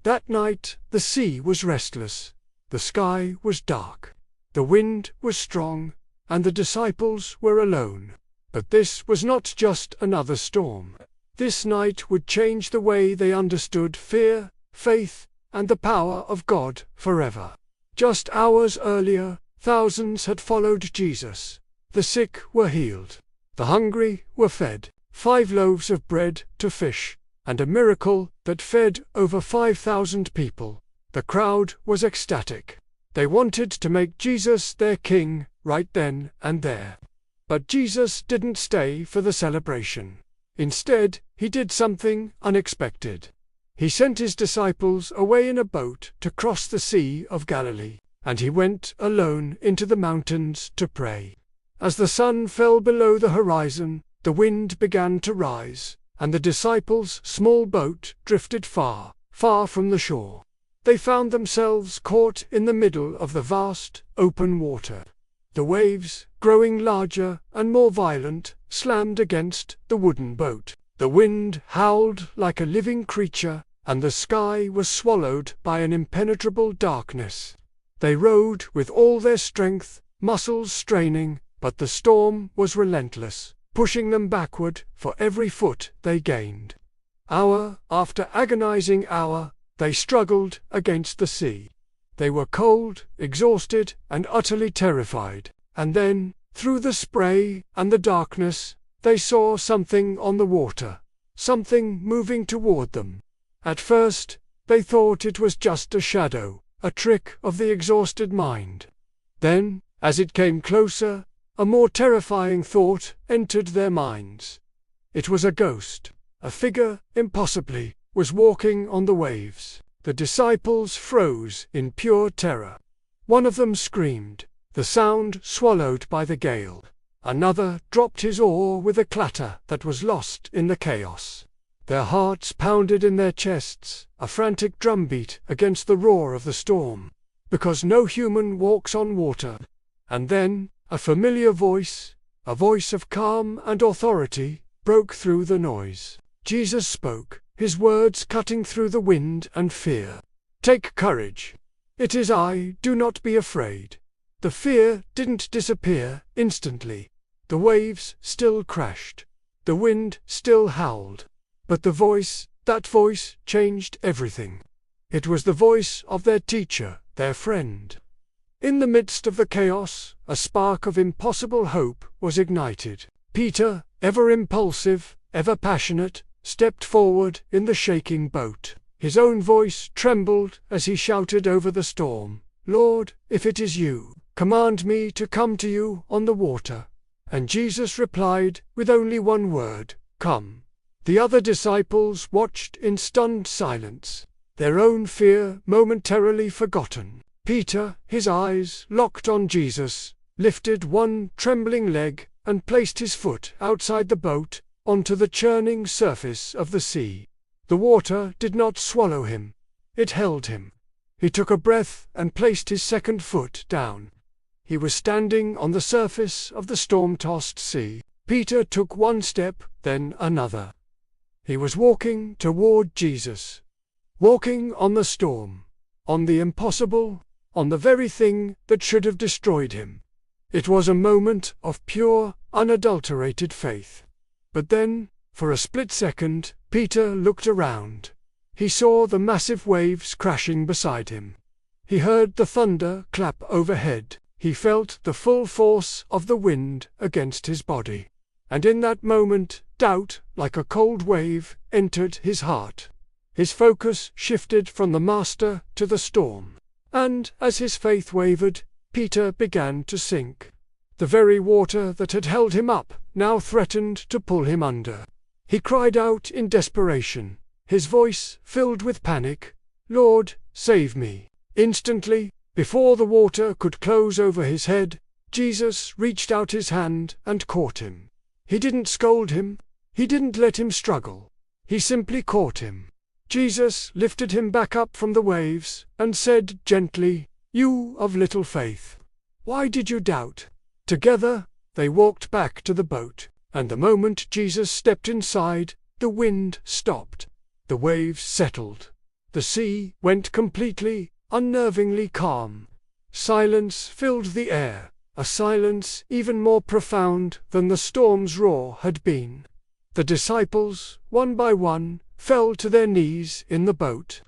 That night the sea was restless, the sky was dark, the wind was strong, and the disciples were alone. But this was not just another storm. This night would change the way they understood fear, faith, and the power of God forever. Just hours earlier, thousands had followed Jesus. The sick were healed. The hungry were fed. 5 loaves of bread to fish, and a miracle that fed over 5,000 people. The crowd was ecstatic. They wanted to make Jesus their king right then and there. But Jesus didn't stay for the celebration. Instead, he did something unexpected. He sent his disciples away in a boat to cross the Sea of Galilee, and he went alone into the mountains to pray. As the sun fell below the horizon, the wind began to rise, and the disciples' small boat drifted far, far from the shore. They found themselves caught in the middle of the vast, open water. The waves, growing larger and more violent, slammed against the wooden boat. The wind howled like a living creature, and the sky was swallowed by an impenetrable darkness. They rowed with all their strength, muscles straining, but the storm was relentless, pushing them backward for every foot they gained. Hour after agonizing hour, they struggled against the sea. They were cold, exhausted, and utterly terrified. And then, through the spray and the darkness, they saw something on the water, something moving toward them. At first, they thought it was just a shadow, a trick of the exhausted mind. Then, as it came closer, a more terrifying thought entered their minds. It was a ghost. A figure, impossibly, was walking on the waves. The disciples froze in pure terror. One of them screamed, the sound swallowed by the gale. Another dropped his oar with a clatter that was lost in the chaos. Their hearts pounded in their chests, a frantic drumbeat against the roar of the storm. Because no human walks on water. And then, a familiar voice, a voice of calm and authority, broke through the noise. Jesus spoke, his words cutting through the wind and fear. "Take courage. It is I, do not be afraid." The fear didn't disappear instantly. The waves still crashed. The wind still howled. But the voice, that voice, changed everything. It was the voice of their teacher, their friend. In the midst of the chaos, a spark of impossible hope was ignited. Peter, ever impulsive, ever passionate, stepped forward in the shaking boat. His own voice trembled as he shouted over the storm, "Lord, if it is you, command me to come to you on the water." And Jesus replied with only one word, "Come." The other disciples watched in stunned silence, their own fear momentarily forgotten. Peter, his eyes locked on Jesus, lifted one trembling leg and placed his foot outside the boat, onto the churning surface of the sea. The water did not swallow him. It held him. He took a breath and placed his second foot down. He was standing on the surface of the storm-tossed sea. Peter took one step, then another. He was walking toward Jesus. Walking on the storm. On the impossible. On the very thing that should have destroyed him. It was a moment of pure, unadulterated faith. But then, for a split second, Peter looked around. He saw the massive waves crashing beside him. He heard the thunder clap overhead. He felt the full force of the wind against his body. And in that moment, doubt, like a cold wave, entered his heart. His focus shifted from the master to the storm. And, as his faith wavered, Peter began to sink. The very water that had held him up now threatened to pull him under. He cried out in desperation, his voice filled with panic, "Lord, save me." Instantly, before the water could close over his head, Jesus reached out his hand and caught him. He didn't scold him. He didn't let him struggle. He simply caught him. Jesus lifted him back up from the waves and said gently, "You of little faith, why did you doubt?" Together, they walked back to the boat, and the moment Jesus stepped inside, the wind stopped. The waves settled. The sea went completely, unnervingly calm. Silence filled the air, a silence even more profound than the storm's roar had been. The disciples, one by one, fell to their knees in the boat.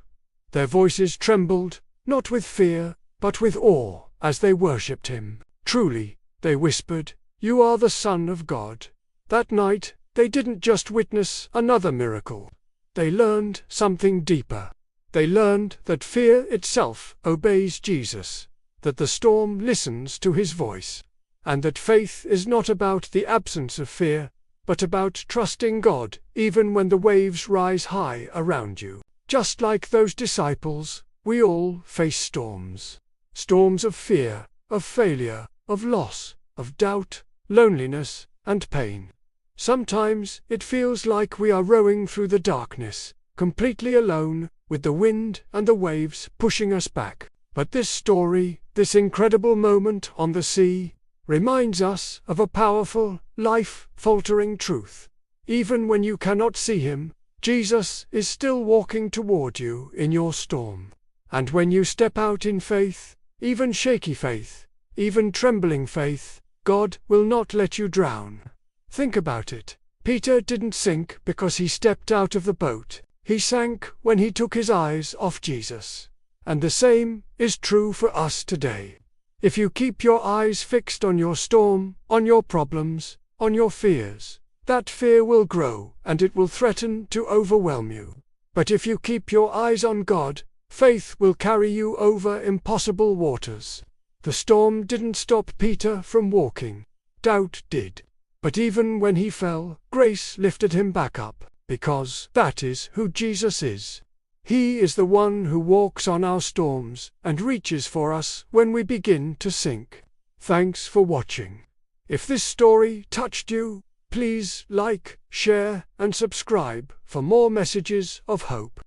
Their voices trembled, not with fear, but with awe, as they worshipped him. "Truly," they whispered, "you are the Son of God." That night, they didn't just witness another miracle. They learned something deeper. They learned that fear itself obeys Jesus, that the storm listens to his voice, and that faith is not about the absence of fear, but about trusting God even when the waves rise high around you. Just like those disciples, we all face storms. Storms of fear, of failure, of loss, of doubt, loneliness, and pain. Sometimes it feels like we are rowing through the darkness, completely alone, with the wind and the waves pushing us back. But this story, this incredible moment on the sea, reminds us of a powerful, life-altering truth. Even when you cannot see him, Jesus is still walking toward you in your storm. And when you step out in faith, even shaky faith, even trembling faith, God will not let you drown. Think about it. Peter didn't sink because he stepped out of the boat. He sank when he took his eyes off Jesus. And the same is true for us today. If you keep your eyes fixed on your storm, on your problems, on your fears, that fear will grow and it will threaten to overwhelm you. But if you keep your eyes on God, faith will carry you over impossible waters. The storm didn't stop Peter from walking. Doubt did. But even when he fell, grace lifted him back up, because that is who Jesus is. He is the one who walks on our storms and reaches for us when we begin to sink. Thanks for watching. If this story touched you, please like, share, and subscribe for more messages of hope.